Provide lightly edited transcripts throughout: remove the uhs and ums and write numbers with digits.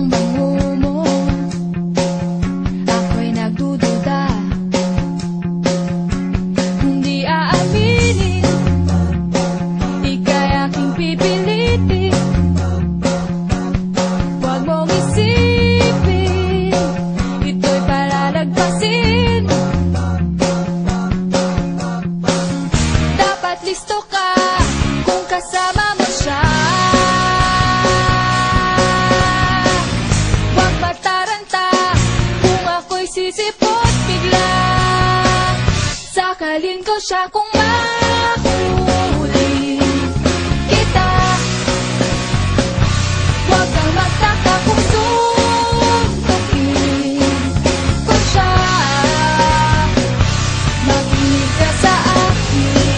ang bango mo. Ako'y nagdududa, hindi aaminin, ika'y aking pipilitin. Huwag mong isipin, ito'y palalagpasin. Dapat listo ka kung kasama mo siya. Huwag mataranta kung ako'y sisipot bigla. Sakalin ko siya kung mahuli kita. Huwag kang magtaka kung suntukin ko siya. Makinig ka sa akin,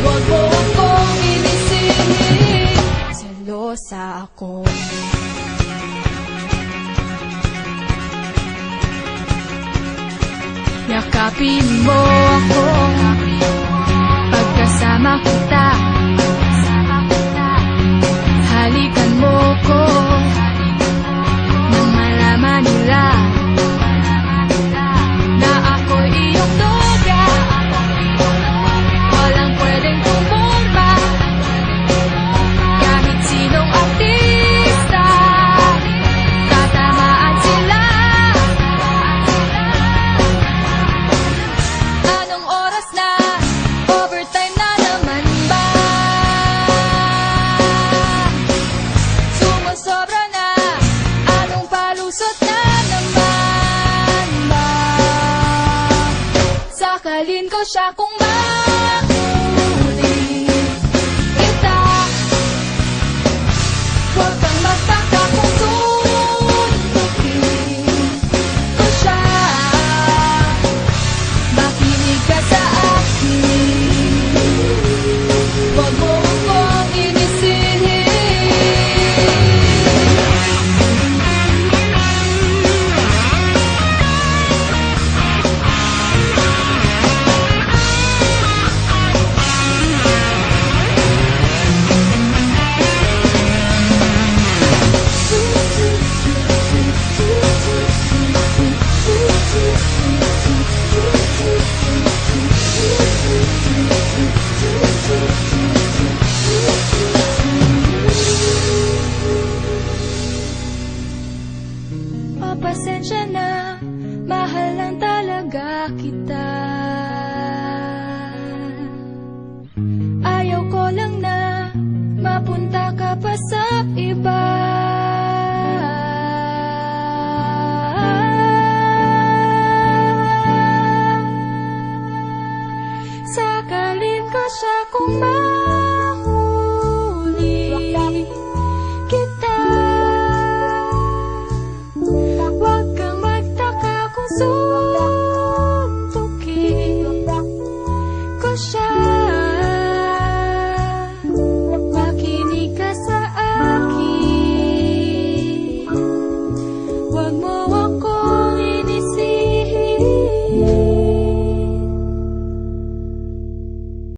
huwag mo akong inisinin. Selosa ako. Yakapin mo ako pagkasama kita. Halikan mo ko nang malaman nila na ako'y iyong nobya. Walang pwedeng tumumba, kahit sinong artista. Tatamaan sila. Anong oras na? Overtime na naman ba? Sumusobra na. Anong palusot na naman ba? Sakalin ko siya kung mahuli kita. Huwag kang magtaka kung suntukin ko siya. Makinig ka sa akin, huwag mo akong inisinin. Pasensya na, mahal lang talaga kita. Ayaw ko lang na mapunta ka pa sa iba.